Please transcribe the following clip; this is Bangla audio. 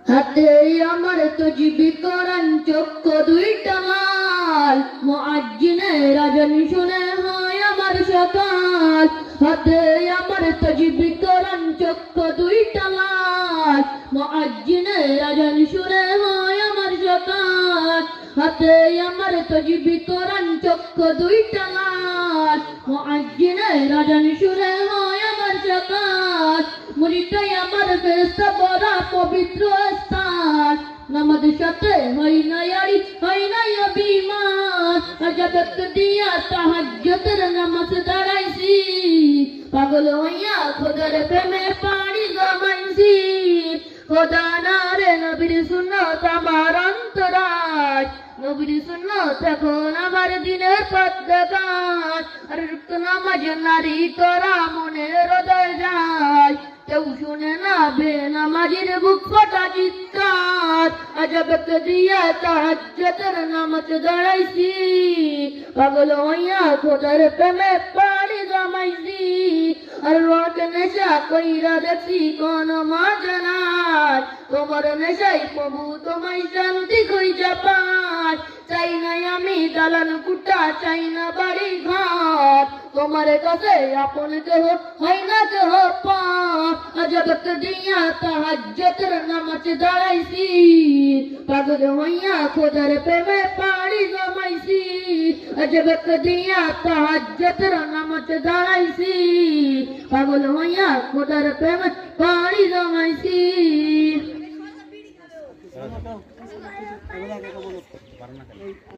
হাতে আমার তজবি কোরআন চক্ষু দুইটা লাল মুআজ্জিনের আজান শুনে হয় আমার সকাল হাতে আমার তজবি কোরআন চক্ষু দুইটা লাল মুআজ্জিনের আজান শুনে হয় আমার সকাল হাতে আমার তজবি কোরআন চক্ষু দুইটা লাল মুআজ্জিনের আজান শুনে হয় আমার সকাল মুরিদটাই আমার ফেরেশতা বড় পবিত্র স্থান নামাজ সাথে হয় না ইয়ারি হয় না অভিমান আজাদত দিয়া তাহাজ্জুদের নামাজ দাঁড়াইছি পাগল হইয়া খোদার প্রেমে পানি জমাইছি খোদা না রে নবীর সুন্নাত আমার অন্তরায় নবীর সুন্নাত এখন আমার দিনের পথ দেখায় আর রুক্ত নামাজ নারী তোরা মনের হৃদয় যায় কেউ শুনে না বেনামাজির বুক ফাটা চিৎকার আজাবত দিয়া তাহাজ্জুদের নামাজ দাঁড়াইছি পাগল হইয়া খোদার প্রেমে পানি জমাইছি আর রোট নেশা কইরা দেখছি কোন মজা নাই তোমার নেশাই প্রভু তোমায় শান্তি কইরা পাই চাই না আমি দালান কুটা চাই না বাড়ি ঘর তোমার কাছে আপন কেহ হয় না কেহ পার আজাবত দিয়া তাহাজ্জুদের নামাজ দাঁড়াইছি পাগল হইয়া খোদার প্রেমে পানি জমাইছি আজাবত দিয়া তাহাজ্জুদের নামাজ দাঁড়াইছি পাগল হইয়া খোদার প্রেমে পানি জমাইছি